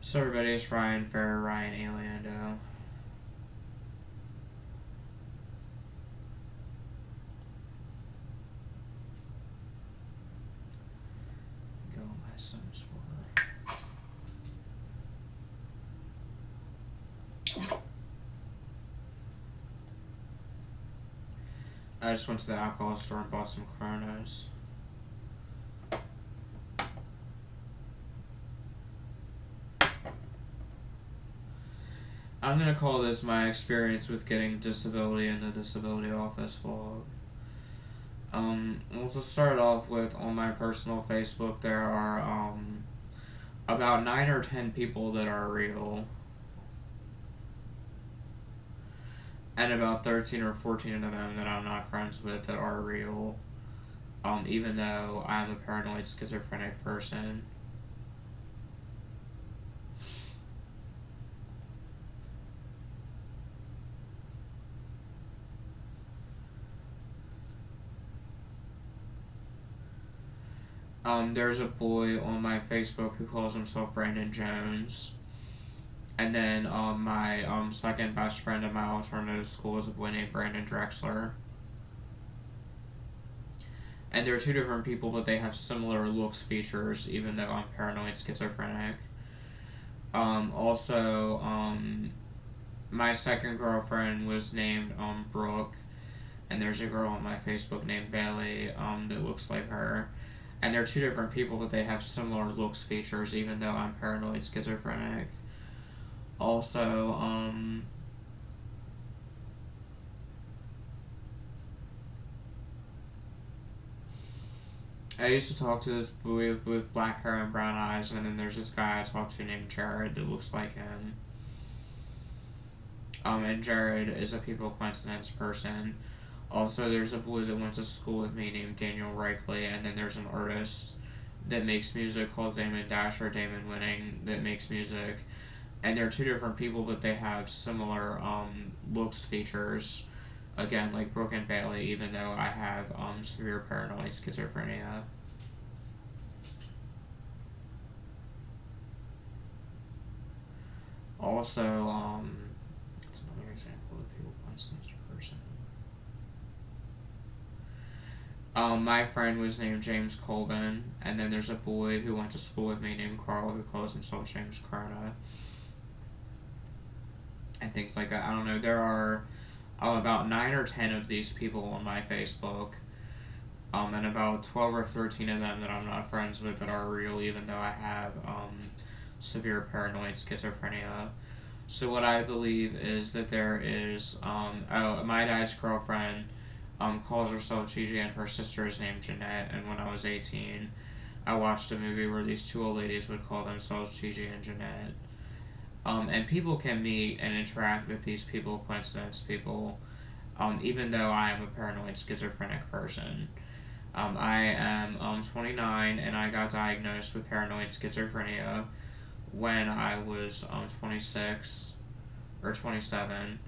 So everybody, it's Ryan for RyanAlienDoe. Go on my Sims for I just went to the alcohol store and bought some Coronas. I'm gonna call this my experience with getting disability in the disability office vlog. Well, to start off with, on my personal Facebook, there are, about 9 or 10 people that are real. And about 13 or 14 of them that I'm not friends with that are real. Even though I'm a paranoid schizophrenic person. There's a boy on my Facebook who calls himself Brandon Jones. And then my second best friend at my alternative school is a boy named Brandon Drexler. And they're two different people, but they have similar looks, features, even though I'm paranoid schizophrenic. Also, my second girlfriend was named Brooke, and there's a girl on my Facebook named Bailey that looks like her. And they're two different people, but they have similar looks, features, even though I'm paranoid schizophrenic. Also, I used to talk to this boy with black hair and brown eyes, and then there's this guy I talked to named Jared that looks like him. And Jared is a people coincidence person. Also, there's a boy that went to school with me named Daniel Reichley, and then there's an artist that makes music called Damon Dash or Damon Winning that makes music. And they're two different people, but they have similar looks, features. Again, like Brooke and Bailey, even though I have severe paranoid schizophrenia. Also, that's another example of people coincidence person. My friend was named James Colvin, and then there's a boy who went to school with me named Carl who calls himself James Corona. And things like that. I don't know. There are about 9 or 10 of these people on my Facebook, and about 12 or 13 of them that I'm not friends with that are real, even though I have severe paranoid schizophrenia. So what I believe is that there is, my dad's girlfriend calls herself Gigi, and her sister is named Jeanette, and when I was 18, I watched a movie where these two old ladies would call themselves Gigi and Jeanette. And people can meet and interact with these people, coincidence people, even though I am a paranoid schizophrenic person. I am 29, and I got diagnosed with paranoid schizophrenia when I was 26 or 27.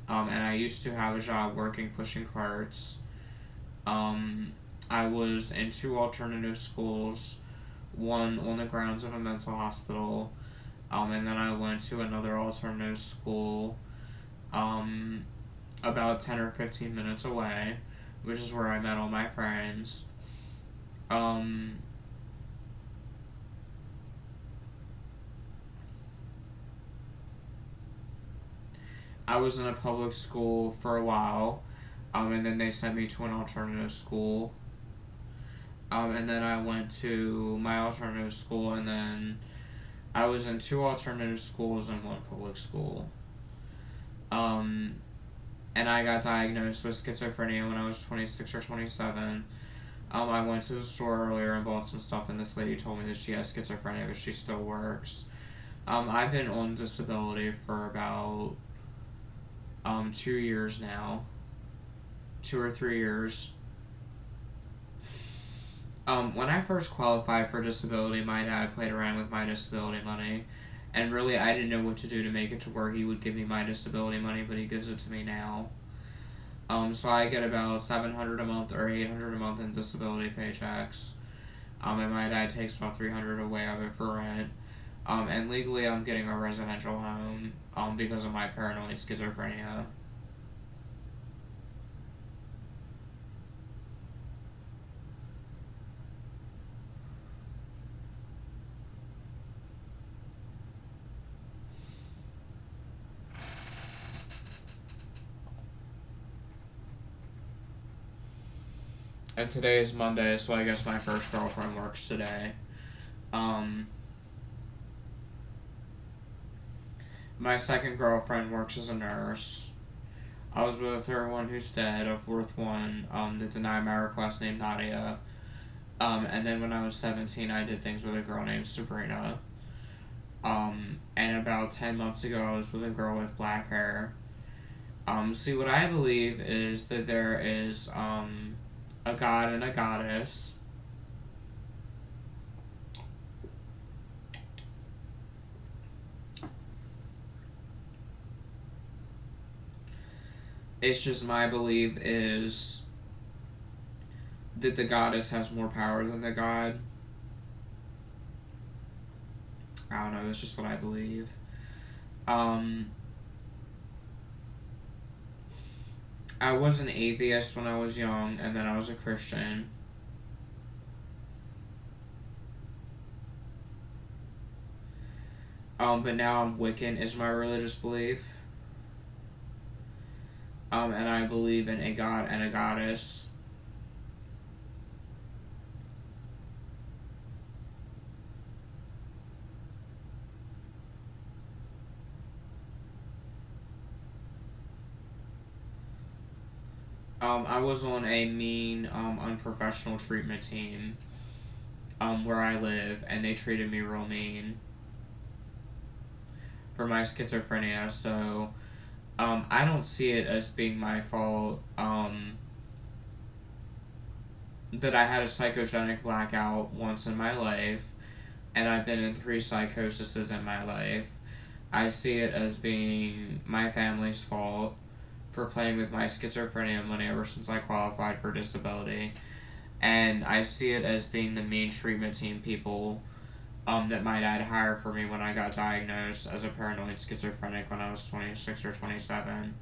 And I used to have a job working pushing carts. I was in 2 alternative schools, one on the grounds of a mental hospital, and then I went to another alternative school about 10 or 15 minutes away, which is where I met all my friends. I was in a public school for a while, and then they sent me to an alternative school. And then I went to my alternative school, and then I was in 2 alternative schools and 1 public school. And I got diagnosed with schizophrenia when I was 26 or 27. I went to the store earlier and bought some stuff, and this lady told me that she has schizophrenia, but she still works. I've been on disability for about 2 years now. 2 or 3 years. When I first qualified for disability, my dad played around with my disability money, and really I didn't know what to do to make it to where he would give me my disability money, but he gives it to me now. So I get about $700 a month or $800 a month in disability paychecks, and my dad takes about $300 away of it for rent. And legally I'm getting a residential home, because of my paranoid schizophrenia. And today is Monday, so I guess my first girlfriend works today. My second girlfriend works as a nurse. I was with a third one who's dead, a fourth one that denied my request named Nadia. And then when I was 17, I did things with a girl named Sabrina. And about 10 months ago, I was with a girl with black hair. See, what I believe is that there is a god and a goddess. It's just my belief is that the goddess has more power than the god. I don't know, that's just what I believe. I was an atheist when I was young, and then I was a Christian. But now I'm Wiccan is my religious belief. And I believe in a god and a goddess. I was on a mean, unprofessional treatment team, where I live, and they treated me real mean for my schizophrenia, so, I don't see it as being my fault, that I had a psychogenic blackout once in my life, and I've been in 3 psychoses in my life. I see it as being my family's fault for playing with my schizophrenia money ever since I qualified for disability. And I see it as being the mean treatment team people that my dad hired for me when I got diagnosed as a paranoid schizophrenic when I was 26 or 27.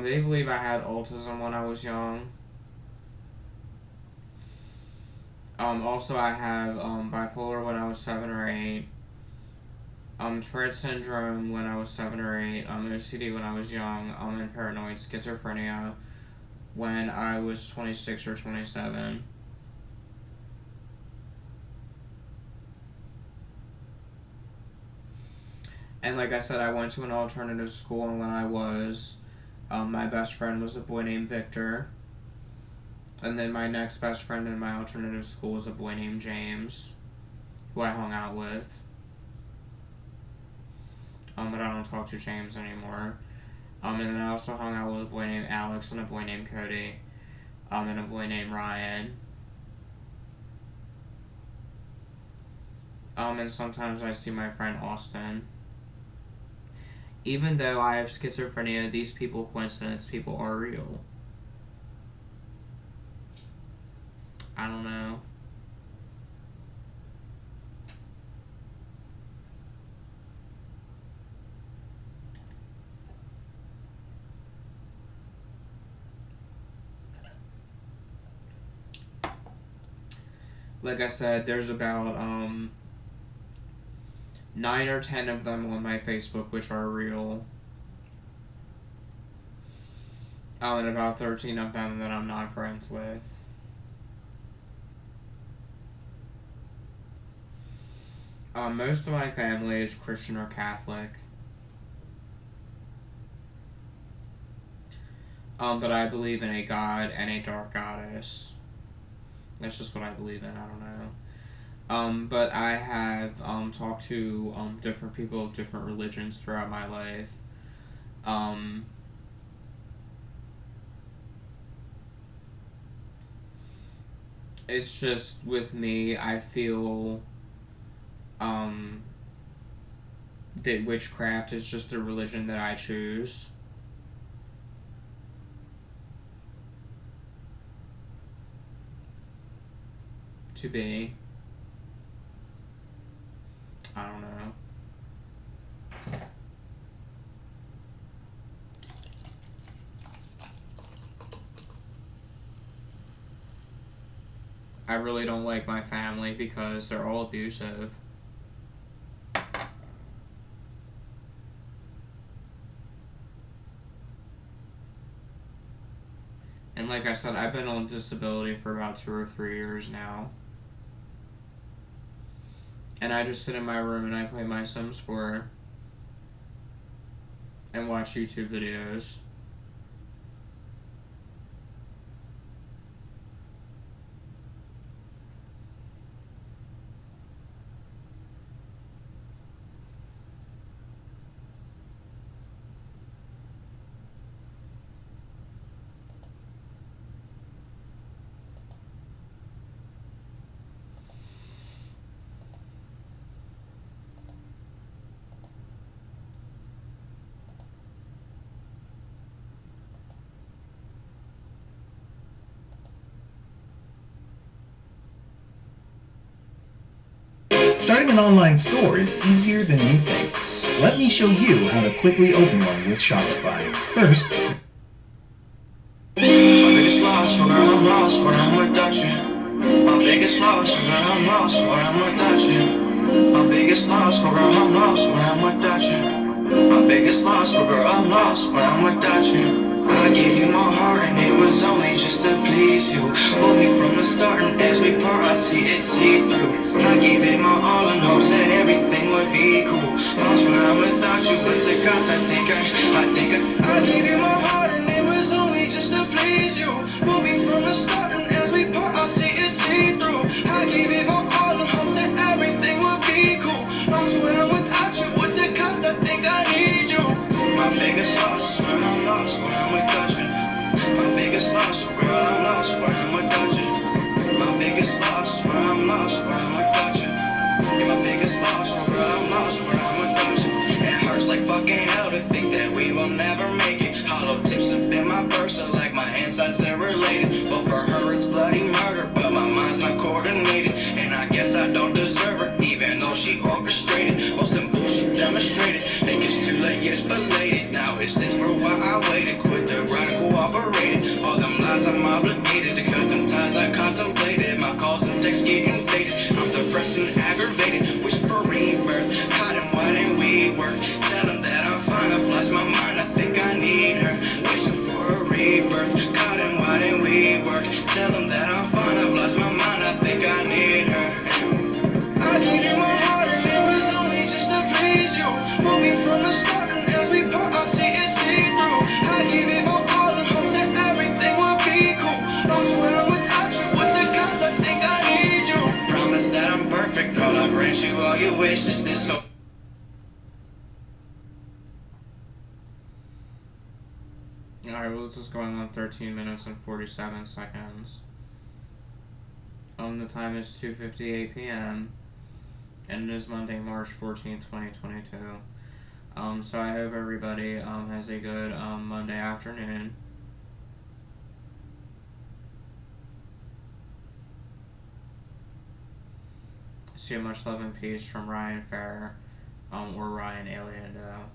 They believe I had autism when I was young. Also I have, bipolar when I was 7 or 8. Tourette syndrome when I was 7 or 8. OCD when I was young. And paranoid schizophrenia when I was 26 or 27. And like I said, I went to an alternative school, and when I was, my best friend was a boy named Victor. And then my next best friend in my alternative school was a boy named James, who I hung out with. But I don't talk to James anymore. And then I also hung out with a boy named Alex and a boy named Cody, and a boy named Ryan. And sometimes I see my friend Austin. Even though I have schizophrenia, these people, coincidence people, are real. I don't know. Like I said, there's about 9 or 10 of them on my Facebook which are real. And about 13 of them that I'm not friends with. Most of my family is Christian or Catholic. But I believe in a god and a dark goddess. That's just what I believe in, I don't know. But I have talked to different people of different religions throughout my life. It's just, with me, I feel, that witchcraft is just a religion that I choose to be. I don't know. I really don't like my family because they're all abusive. And like I said, I've been on disability for about 2 or 3 years now. And I just sit in my room and I play my Sims 4 and watch YouTube videos. Starting an online store is easier than you think. Let me show you how to quickly open one with Shopify. First, my biggest loss, girl, I'm lost, but I'm without you. My biggest loss, girl, I'm lost, but I'm without you. My biggest loss, girl, I'm lost, but I'm without you. My biggest loss, girl, I'm lost, but I'm without you. I gave you my heart and it was only just to please you. Hold me from the start and as we part I see it see-through. I gave it my all in hopes that everything would be cool. Lost when I'm without you, but to cause I gave you my heart and it was only just to please you. Hold me from the start and as we part I see it see-through. I gave it my all in hopes that everything would be cool. Lost when I'm without you, what's it cost? I think I need you. My biggest loss is when I'm lost, when I'm without you. My biggest loss, girl, I'm lost, when I'm without you. My biggest loss, when I'm lost, when I'm without you. Yeah, my biggest loss, girl, I'm lost, when I'm without you. It hurts like fucking hell to think that we will never make it. Hollow tips up in my purse are like my insides, they're related. But for her it's bloody murder, but my mind's not coordinated. And I guess I don't deserve her, even though she orchestrated. Most of them bullshit demonstrated. Think it's too late, yes, belated. Now is this for why I waited? Quit the grind and cooperated. All them lies I'm obligated to cut them ties I contemplated. My calls and texts getting faded. I'm depressed and aggravated. Wish for rebirth. Caught him, why didn't we work? Tell him that I'm fine, I've lost my mind, I think I need her. Wishing for a rebirth. Caught him, why didn't we work? Tell him that I'm fine, I've lost my mind, I think I need her. I gave you my heart and it was only just to please you. Hold me from the start and as we part I see it see-through. I gave it my all in hopes that everything would be cool. Lost when I'm without you, what's it cost? I think I need you. Promise that I'm perfect, all I grant you all your wishes. This whole Alright, well, this is going on 13 minutes and 47 seconds. The time is 2:58 p.m. and it is Monday, March 14th, 2022. So I hope everybody has a good Monday afternoon. See you, much love and peace from Ryan Fair, or RyanAlienDoe.